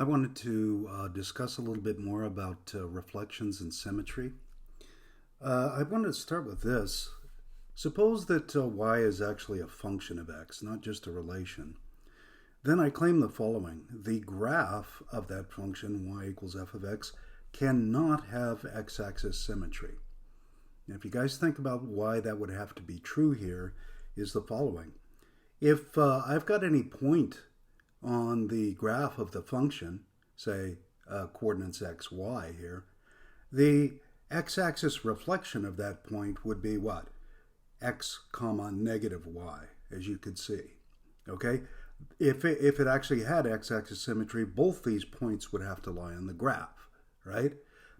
I wanted to discuss a little bit more about reflections and symmetry. I wanted to start with this. Suppose that y is actually a function of x, not just a relation. Then I claim the following. The graph of that function, y equals f of x, cannot have x-axis symmetry. Now, if you guys think about why that would have to be true here, is the following. If I've got any point on the graph of the function, say coordinates x, y here, the x-axis reflection of that point would be what? X comma negative y, as you could see. Okay? If it actually had x-axis symmetry, both these points would have to lie on the graph, right?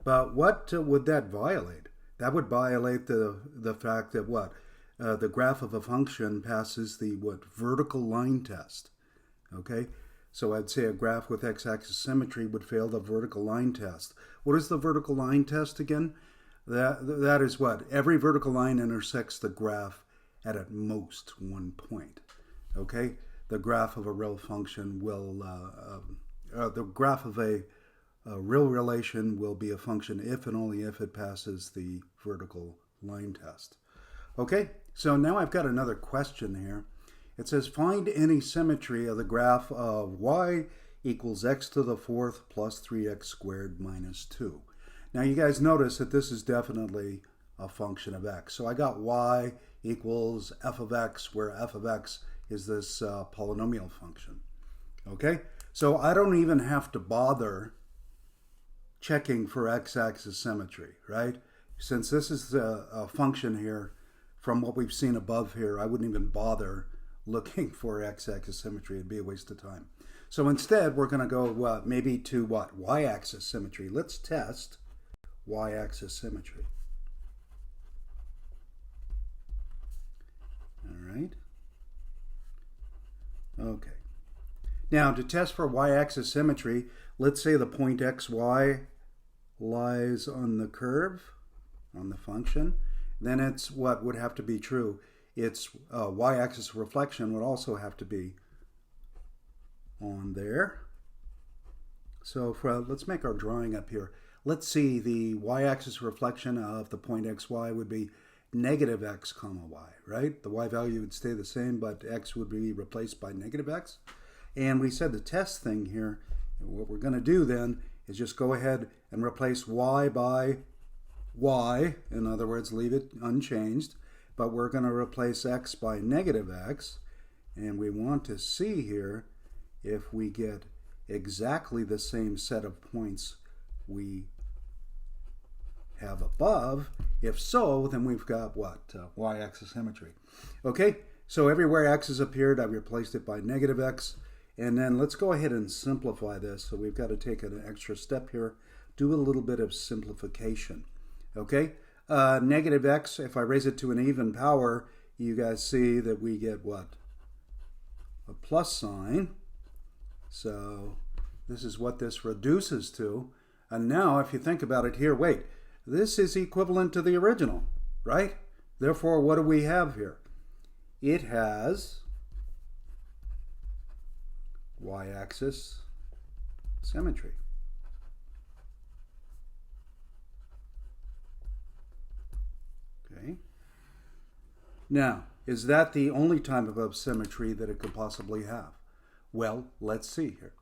But what would that violate? That would violate the fact that what? The graph of a function passes the vertical line test. Okay, so I'd say a graph with x-axis symmetry would fail the vertical line test. What is the vertical line test again? That is what? Every vertical line intersects the graph at most one point. Okay, the graph of a real function will, the graph of a real relation will be a function if and only if it passes the vertical line test. Okay, so now I've got another question here. It says, find any symmetry of the graph of y equals x to the fourth plus 3x squared minus 2. Now you guys notice that this is definitely a function of x. So I got y equals f of x, where f of x is this polynomial function. Okay, so I don't even have to bother checking for x-axis symmetry, right? Since this is a function here, from what we've seen above here, I wouldn't even bother looking for x-axis symmetry. It'd be a waste of time. So instead, we're going to go maybe to what? Y-axis symmetry. Let's test y-axis symmetry. All right. Okay. Now, to test for y-axis symmetry, let's say the point xy lies on the curve, on the function. Then it's what would have to be true. Its y-axis reflection would also have to be on there. So let's make our drawing up here. Let's see, the y-axis reflection of the point xy would be negative x comma y, right? The y value would stay the same, but x would be replaced by negative x. And we said the test thing here, what we're going to do then is just go ahead and replace y by y. In other words, leave it unchanged. But we're going to replace x by negative x. And we want to see here if we get exactly the same set of points we have above. If so, then we've got what? Y-axis symmetry. Okay, so everywhere x has appeared, I replaced it by negative x. And then let's go ahead and simplify this. So we've got to take an extra step here, do a little bit of simplification. Okay, negative x, if I raise it to an even power, you guys see that we get what? A plus sign. So this is what this reduces to. And now, if you think about it here, wait, this is equivalent to the original, right? Therefore, what do we have here? It has y-axis symmetry. Okay. Now, is that the only type of symmetry that it could possibly have? Well, let's see here.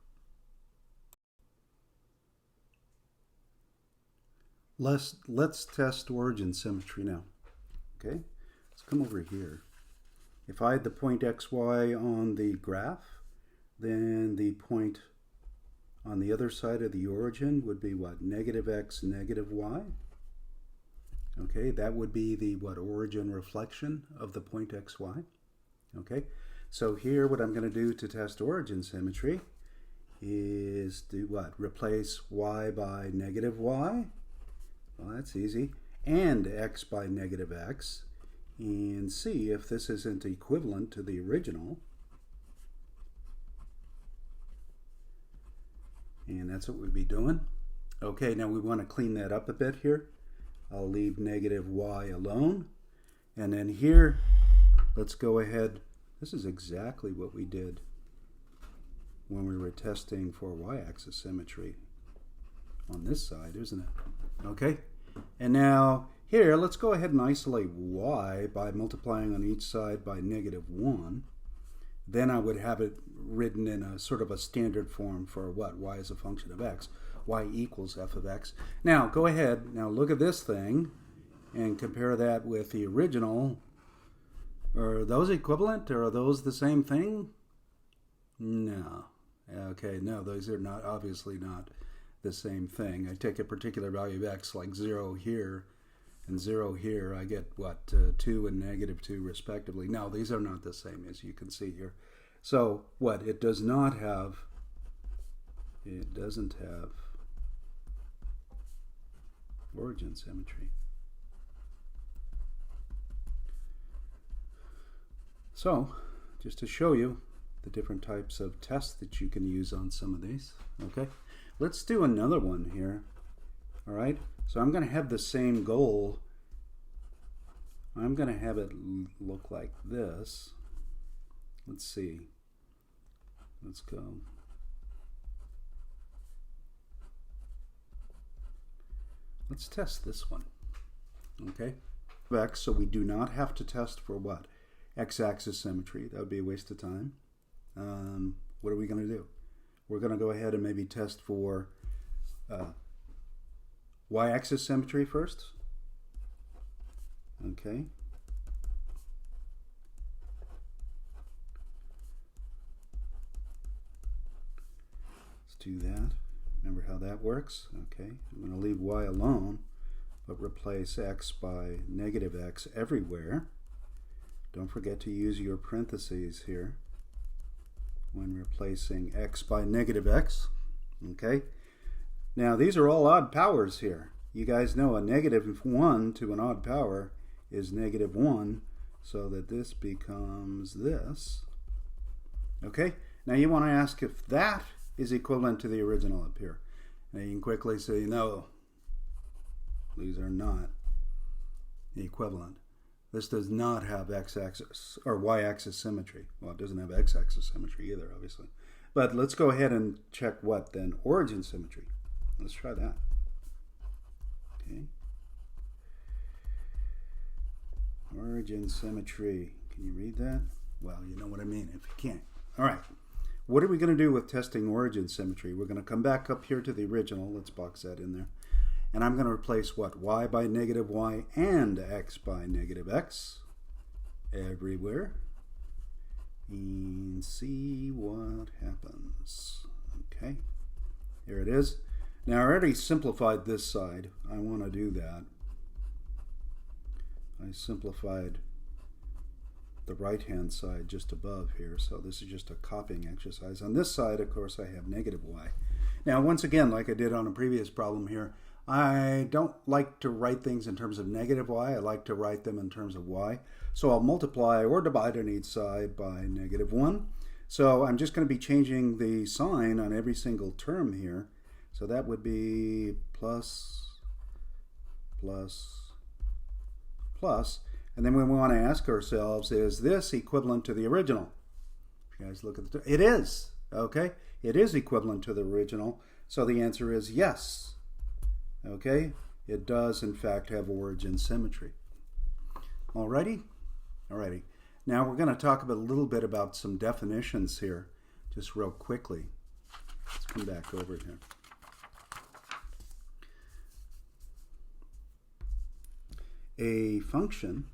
Let's test origin symmetry now. Okay, let's come over here. If I had the point xy on the graph, then the point on the other side of the origin would be what? Negative x, negative y. Okay, that would be the origin reflection of the point xy. Okay, so here what I'm going to do to test origin symmetry is do what? Replace y by negative y. Well, that's easy. And x by negative x. And see if this isn't equivalent to the original. And that's what we'd be doing. Okay, now we want to clean that up a bit here. I'll leave negative y alone. And then here, let's go ahead. This is exactly what we did when we were testing for y-axis symmetry on this side, isn't it? Okay, and now here let's go ahead and isolate y by multiplying on each side by -1. Then I would have it written in a sort of a standard form for what? Y is a function of x. Y equals f of x. Now go ahead, now look at this thing and compare that with the original. Are those equivalent, or are those the same thing? No. Okay, no, those are not, obviously not the same thing. I take a particular value of x, like 0 here and 0 here, I get what, 2 and -2 respectively. No, these are not the same, as you can see here. So what? It doesn't have origin symmetry. So, just to show you the different types of tests that you can use on some of these, okay? Let's do another one here, all right? So I'm going to have the same goal. I'm going to have it look like this. Let's see. Let's go. Let's test this one, okay? X, so we do not have to test for what? X-axis symmetry. That would be a waste of time. What are we going to do? We're going to go ahead and maybe test for y-axis symmetry first. Okay. Let's do that. Remember how that works? Okay. I'm going to leave y alone, but replace x by -x everywhere. Don't forget to use your parentheses here when replacing x by -x. Okay. Now these are all odd powers here. You guys know a -1 to an odd power is -1, so that this becomes this. Okay. Now you want to ask if that is equivalent to the original up here. Now you can quickly say no. These are not equivalent. This does not have x-axis or y-axis symmetry. Well, it doesn't have x-axis symmetry either, obviously. But let's go ahead and check what then? Origin symmetry. Let's try that. Okay. Origin symmetry. Can you read that? Well, you know what I mean if you can't. All right. What are we going to do with testing origin symmetry? We're going to come back up here to the original. Let's box that in there. And I'm going to replace what? Y by -y and x by -x everywhere. And see what happens. Okay. Here it is. Now I already simplified this side. I want to do that. I simplified the right-hand side just above here. So this is just a copying exercise. On this side, of course, I have -y. Now, once again, like I did on a previous problem here, I don't like to write things in terms of -y. I like to write them in terms of y. So I'll multiply or divide on each side by -1. So I'm just going to be changing the sign on every single term here. So that would be plus, plus, plus. And then we want to ask ourselves, is this equivalent to the original? If you guys look at it is. Okay? It is equivalent to the original. So the answer is yes. Okay, it does in fact have origin symmetry. Alrighty? Alrighty. Now we're going to talk a little bit about some definitions here, just real quickly. Let's come back over here. A function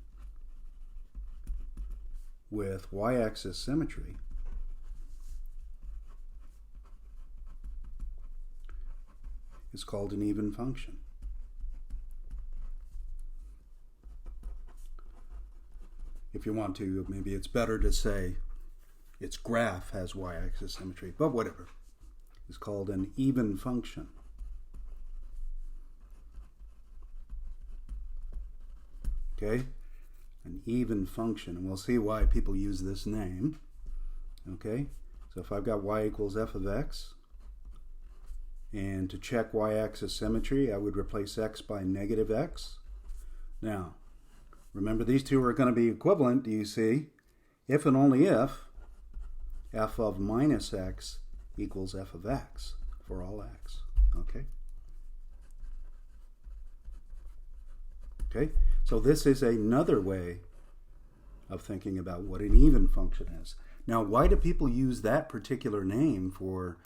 with y-axis symmetry is called an even function. If you want to, maybe it's better to say its graph has y-axis symmetry, but whatever. It's called an even function. Okay? An even function, and we'll see why people use this name. Okay? So if I've got y equals f of x, and to check y-axis symmetry, I would replace x by -x. Now, remember these two are going to be equivalent, do you see? If and only if f of -x equals f of x for all x. Okay? Okay? So this is another way of thinking about what an even function is. Now, why do people use that particular name for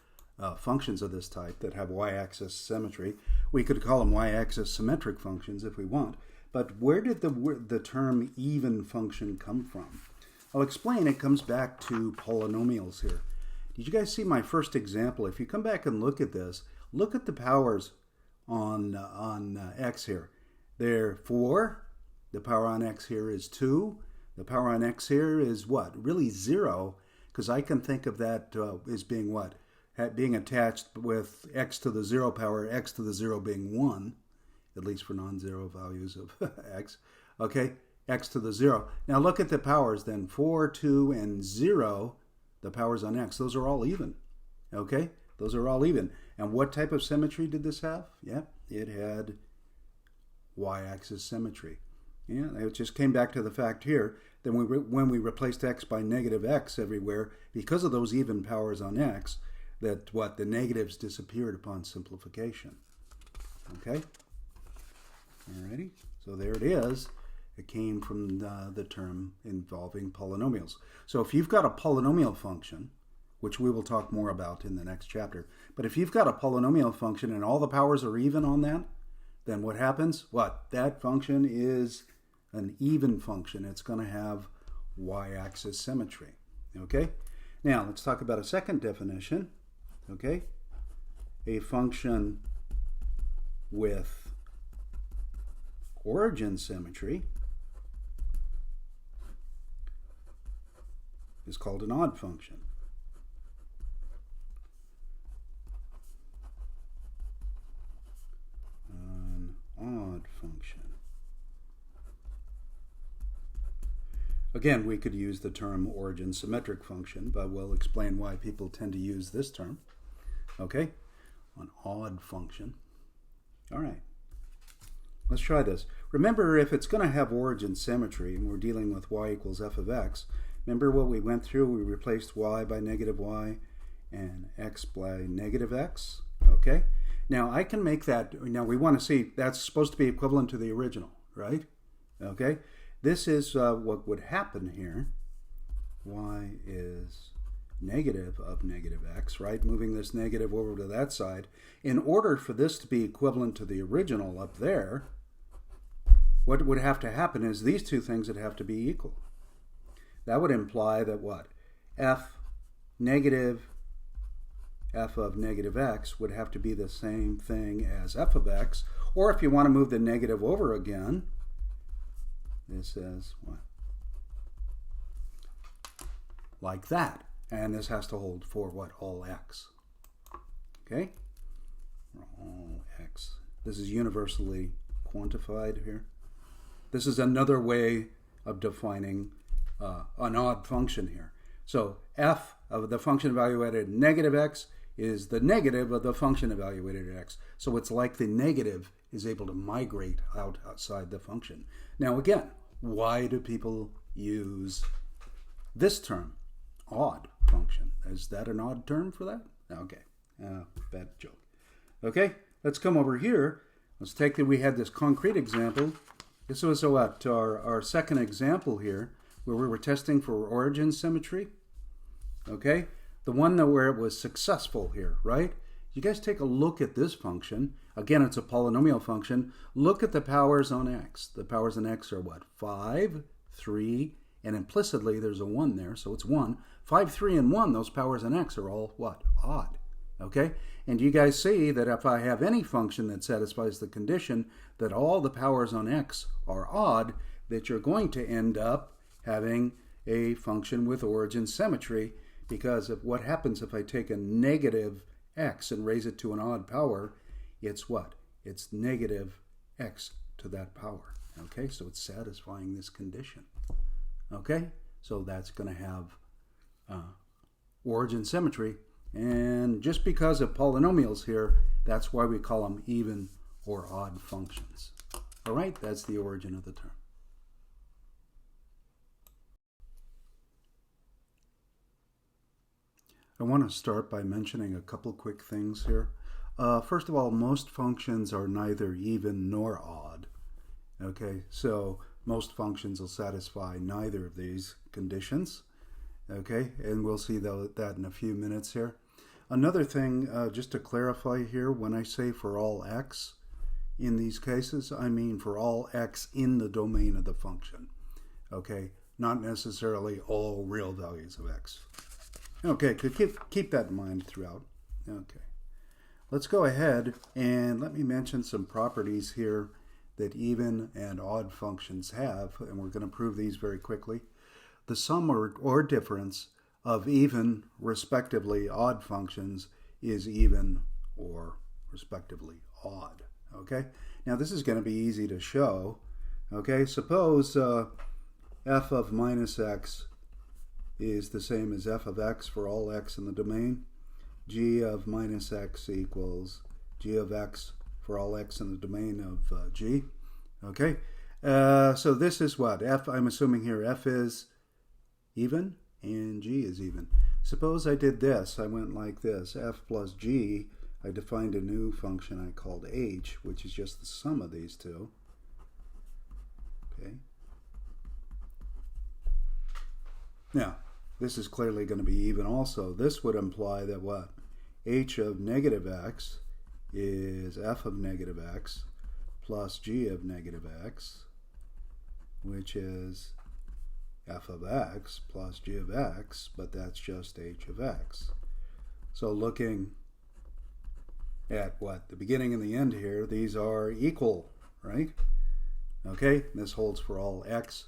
functions of this type that have y-axis symmetry? We could call them y-axis symmetric functions if we want. But where did the term even function come from? I'll explain. It comes back to polynomials here. Did you guys see my first example? If you come back and look at this, look at the powers on x here. They're 4. The power on x here is 2. The power on x here is what? Really 0, because I can think of that as being what? Being attached with x to the 0 power, x to the 0 being 1, at least for non-zero values of x. Okay, x to the 0. Now look at the powers then. 4, 2, and 0, the powers on x. Those are all even. Okay, those are all even. And what type of symmetry did this have? Yeah, it had y-axis symmetry. Yeah, it just came back to the fact here that when we replaced x by negative x everywhere, because of those even powers on x, that what? The negatives disappeared upon simplification. Okay? Alrighty? So there it is. It came from the term involving polynomials. So if you've got a polynomial function, which we will talk more about in the next chapter, but if you've got a polynomial function and all the powers are even on that, then what happens? What? That function is an even function. It's going to have y-axis symmetry. Okay? Now, let's talk about a second definition. Okay? A function with origin symmetry is called an odd function. An odd function. Again, we could use the term origin symmetric function, but we'll explain why people tend to use this term. Okay? An odd function. All right. Let's try this. Remember, if it's going to have origin symmetry, and we're dealing with y equals f of x, remember what we went through? We replaced y by negative y and x by negative x. Okay? Now, I can make that, now we want to see, that's supposed to be equivalent to the original, right? Okay? This is what would happen here. Y is negative of negative x, right? Moving this negative over to that side. In order for this to be equivalent to the original up there, what would have to happen is these two things would have to be equal. That would imply that what? F of negative x would have to be the same thing as f of x. Or if you want to move the negative over again, this is what? Like that. And this has to hold for what? All x. Okay? All x. This is universally quantified here. This is another way of defining an odd function here. So f of the function evaluated at negative x is the negative of the function evaluated at x. So it's like the negative is able to migrate outside the function. Now again, why do people use this term, odd function? Is that an odd term for that? Okay, bad joke. Okay, let's come over here. Let's take that we had this concrete example. This was what, our second example here, where we were testing for origin symmetry. Okay, the one where it was successful here, right? You guys take a look at this function. Again, it's a polynomial function. Look at the powers on x. The powers on x are what? 5, 3, and implicitly there's a 1 there, so it's 1. 5, 3, and 1, those powers on x are all what? Odd. Okay? And you guys see that if I have any function that satisfies the condition that all the powers on x are odd, that you're going to end up having a function with origin symmetry, because of what happens if I take a negative x and raise it to an odd power, it's what? It's negative x to that power. Okay, so it's satisfying this condition. Okay, so that's going to have origin symmetry. And just because of polynomials here, that's why we call them even or odd functions. All right, that's the origin of the term. I want to start by mentioning a couple quick things here. First of all, most functions are neither even nor odd. Okay, so most functions will satisfy neither of these conditions. Okay, and we'll see that in a few minutes here. Another thing, just to clarify here, when I say for all x in these cases, I mean for all x in the domain of the function. Okay, not necessarily all real values of x. Okay, keep that in mind throughout. Okay, let's go ahead and let me mention some properties here that even and odd functions have, and we're going to prove these very quickly. The sum or difference of even, respectively, odd functions is even or, respectively, odd. Okay, now this is going to be easy to show. Okay, suppose f of minus x is the same as f of x for all x in the domain. G of minus x equals g of x for all x in the domain of g. Okay, so this is what? F, I'm assuming here f is even and g is even. Suppose I did this. I went like this. F plus g, I defined a new function I called h, which is just the sum of these two. Okay. Now, this is clearly going to be even also. This would imply that what? H of negative x is f of negative x plus g of negative x, which is f of x plus g of x, but that's just h of x. So looking at what? The beginning and the end here, these are equal, right? Okay, this holds for all x.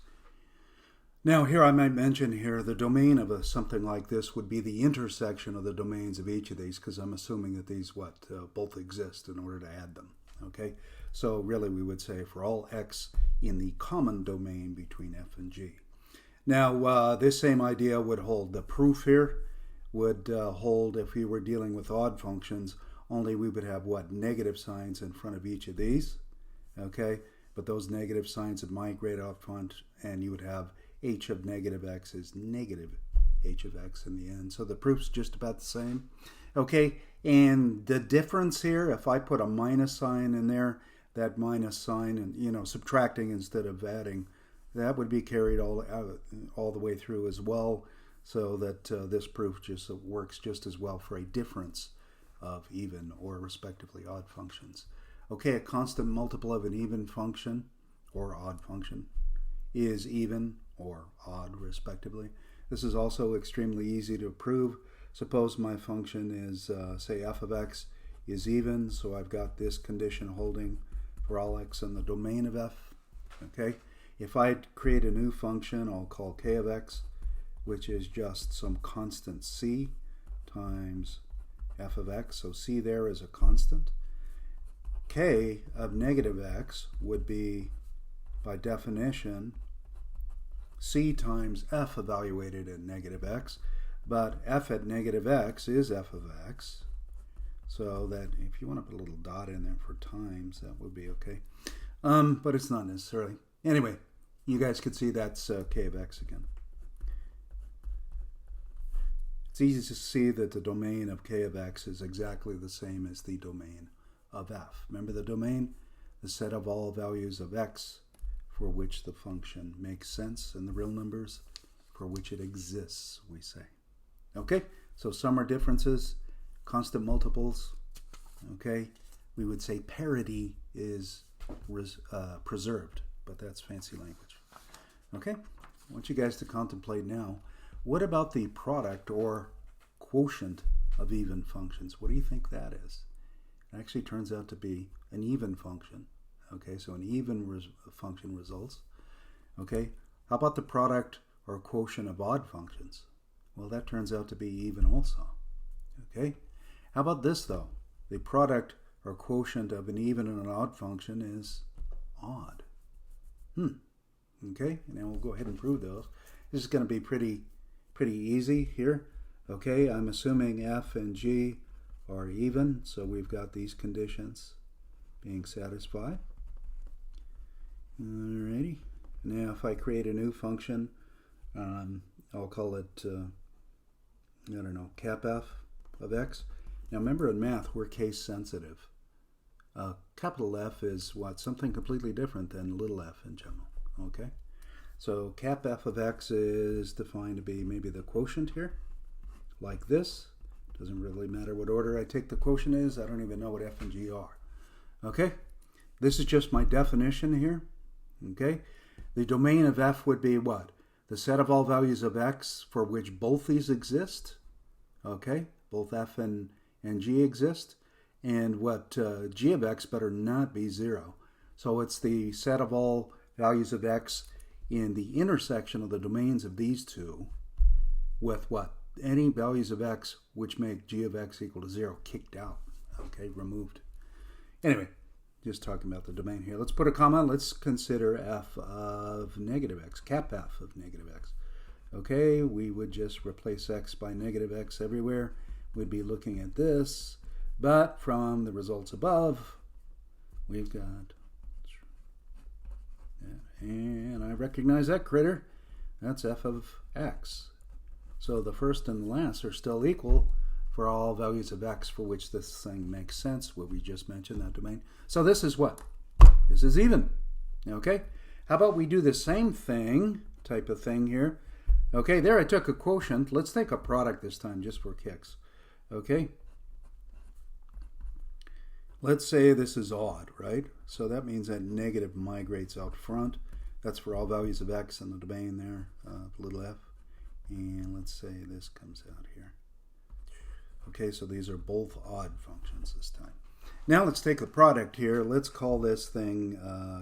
Now here I might mention here the domain of something like this would be the intersection of the domains of each of these, because I'm assuming that these both exist in order to add them. Okay, so really we would say for all x in the common domain between f and g. Now this same idea would hold. The proof here would hold if we were dealing with odd functions, only we would have what? Negative signs in front of each of these. Okay, but those negative signs would migrate out front, and you would have h of negative x is negative h of x in the end. So the proof's just about the same. Okay, and the difference here, if I put a minus sign in there, that minus sign, and subtracting instead of adding, that would be carried all the way through as well, so that this proof just works just as well for a difference of even or respectively odd functions. Okay, a constant multiple of an even function or odd function is even or odd, respectively. This is also extremely easy to prove. Suppose my function is, say, f of x is even, so I've got this condition holding for all x in the domain of f. Okay, if I create a new function, I'll call k of x, which is just some constant c times f of x. So c there is a constant. K of negative x would be, by definition, c times f evaluated at negative x, but f at negative x is f of x, so that if you want to put a little dot in there for times, that would be okay, but it's not necessarily. Anyway, you guys could see that's k of x again. It's easy to see that the domain of k of x is exactly the same as the domain of f. Remember the domain? The set of all values of x for which the function makes sense, and the real numbers for which it exists, we say. Okay, so sum or differences, constant multiples. Okay, we would say parity is preserved, but that's fancy language. Okay, I want you guys to contemplate now, what about the product or quotient of even functions? What do you think that is? It actually turns out to be an even function. Okay, so an even function results. Okay, how about the product or quotient of odd functions? Well, that turns out to be even also. Okay, how about this though? The product or quotient of an even and an odd function is odd. Okay, and then we'll go ahead and prove those. This is going to be pretty easy here. Okay, I'm assuming f and g are even, so we've got these conditions being satisfied. Alrighty, now if I create a new function, I'll call it I don't know, cap f of x. Now remember in math, we're case sensitive. Capital F is what? Something completely different than little f in general, okay? So cap f of x is defined to be maybe the quotient here, like this. Doesn't really matter what order I take the quotient is. I don't even know what f and g are. Okay? This is just my definition here. Okay? The domain of f would be what? The set of all values of x for which both these exist. Okay? Both f and g exist. And what g of x better not be 0. So it's the set of all values of x in the intersection of the domains of these two with what? Any values of x which make g of x equal to 0 kicked out. Okay, removed. Anyway, just talking about the domain here. Let's put a comma. Let's consider f of negative x, cap f of negative x. Okay, we would just replace x by negative x everywhere. We'd be looking at this, but from the results above, we've got, and I recognize that critter. That's f of x. So the first and the last are still equal for all values of x for which this thing makes sense, what we just mentioned, that domain. So this is what? This is even. Okay? How about we do the same thing, type of thing here. Okay, there I took a quotient. Let's take a product this time just for kicks. Okay? Let's say this is odd, right? So that means that negative migrates out front. That's for all values of x in the domain there, little f. And let's say this comes out here. Okay, so these are both odd functions this time. Now let's take the product here. Let's call this thing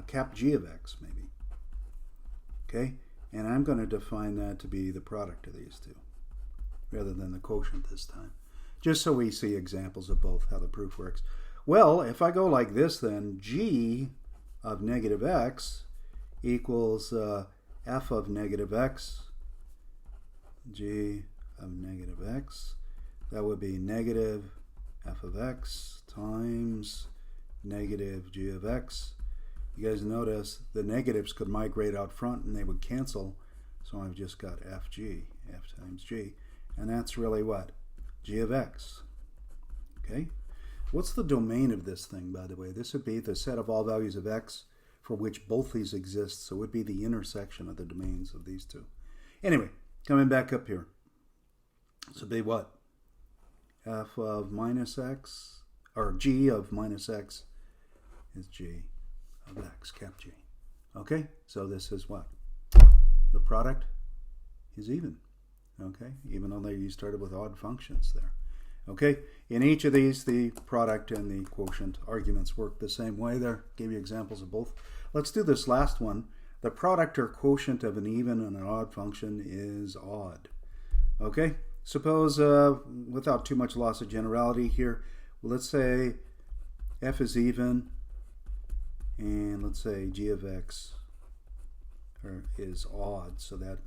cap g of x, maybe. Okay, and I'm going to define that to be the product of these two, rather than the quotient this time. Just so we see examples of both, how the proof works. Well, if I go like this, then g of negative x equals f of negative x, g of negative x. That would be negative f of x times negative g of x. You guys notice the negatives could migrate out front and they would cancel. So I've just got fg, f times g. And that's really what? G of x. Okay? What's the domain of this thing, by the way? This would be the set of all values of x for which both these exist. So it would be the intersection of the domains of these two. Anyway, coming back up here. So be what? F of minus x, or g of minus x is g of x, cap g. Okay, so this is what? The product is even. Okay, even though you started with odd functions there. Okay, in each of these, the product and the quotient arguments work the same way there. Gave you examples of both. Let's do this last one. The product or quotient of an even and an odd function is odd. Okay, suppose, without too much loss of generality here, let's say f is even, and let's say g of x is odd, so that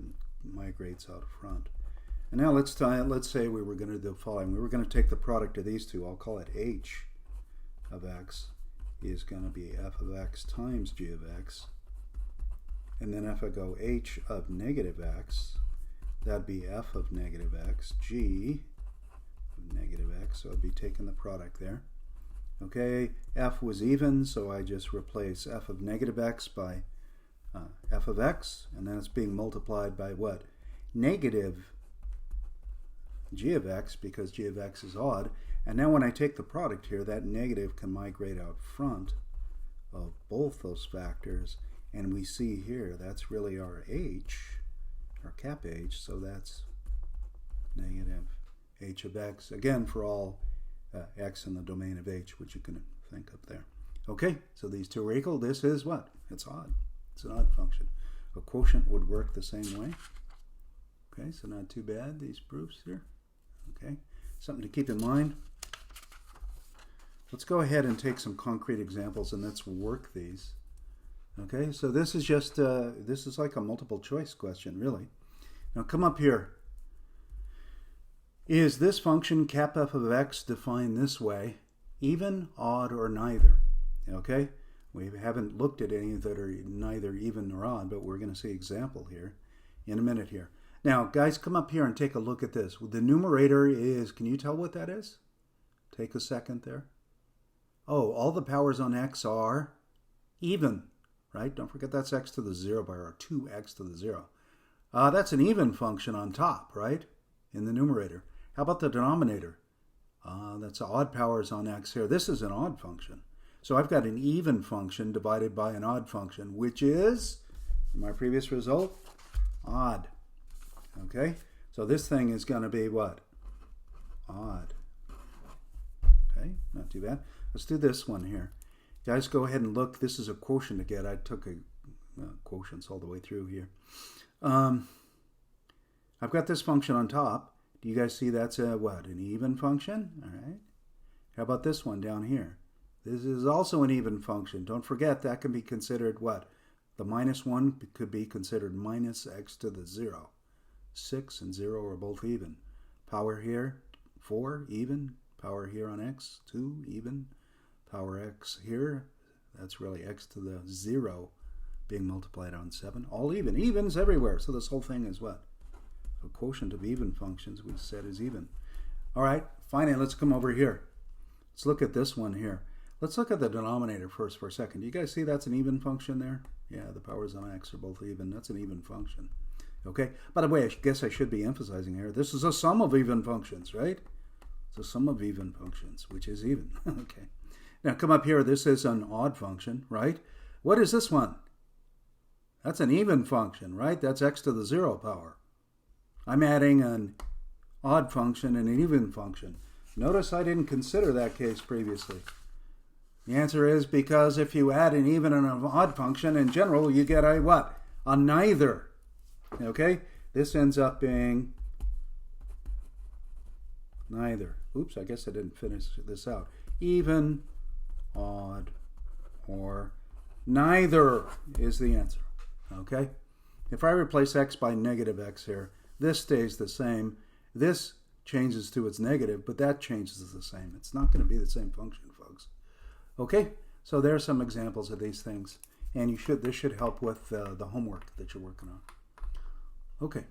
migrates out front. And now let's say we were going to do the following. We were going to take the product of these two. I'll call it h of x is going to be f of x times g of x. And then if I go h of negative x, that'd be f of negative x, g of negative x, so I'd be taking the product there. Okay, f was even, so I just replace f of negative x by f of x, and then it's being multiplied by what? Negative g of x, because g of x is odd. And now when I take the product here, that negative can migrate out front of both those factors. And we see here, that's really our h, our cap h, so that's negative h of x, again for all x in the domain of h, which you can think up there. Okay, so these two are equal. This is what? It's odd. It's an odd function. A quotient would work the same way. Okay, so not too bad, these proofs here. Okay, something to keep in mind. Let's go ahead and take some concrete examples and let's work these. Okay, so this is just, this is like a multiple choice question, really. Now come up here. Is this function cap f of x defined this way, even, odd, or neither? Okay, we haven't looked at any that are neither even nor odd, but we're going to see example here in a minute here. Now, guys, come up here and take a look at this. The numerator is, can you tell what that is? Take a second there. Oh, all the powers on x are even, right? Don't forget that's x to the 0 bar, or 2x to the 0. That's an even function on top, right? In the numerator. How about the denominator? That's odd powers on x here. This is an odd function. So I've got an even function divided by an odd function, which is, in my previous result, odd. Okay? So this thing is going to be what? Odd. Okay, not too bad. Let's do this one here. Guys, go ahead and look. This is a quotient to get. I took quotients all the way through here. I've got this function on top. Do you guys see that's a what? An even function? All right. How about this one down here? This is also an even function. Don't forget that can be considered what? The minus 1 could be considered minus x to the 0. 6 and 0 are both even. Power here, 4, even. Power here on x, 2, even. Power x here, that's really x to the 0 being multiplied on 7. All even. Evens everywhere. So this whole thing is what? A quotient of even functions we said is even. All right, finally, let's come over here. Let's look at this one here. Let's look at the denominator first for a second. Do you guys see that's an even function there? Yeah, the powers on x are both even. That's an even function. Okay, by the way, I guess I should be emphasizing here, this is a sum of even functions, right? It's a sum of even functions, which is even. Okay. Now come up here. This is an odd function, right? What is this one? That's an even function, right? That's x to the 0 power. I'm adding an odd function and an even function. Notice I didn't consider that case previously. The answer is because if you add an even and an odd function, in general, you get a what? A neither. Okay? This ends up being neither. Oops, I guess I didn't finish this out. Even, odd, or neither is the answer. Okay? If I replace x by negative x here, this stays the same. This changes to its negative, but that changes the same. It's not going to be the same function, folks. Okay? So there are some examples of these things. And this should help with the homework that you're working on. Okay.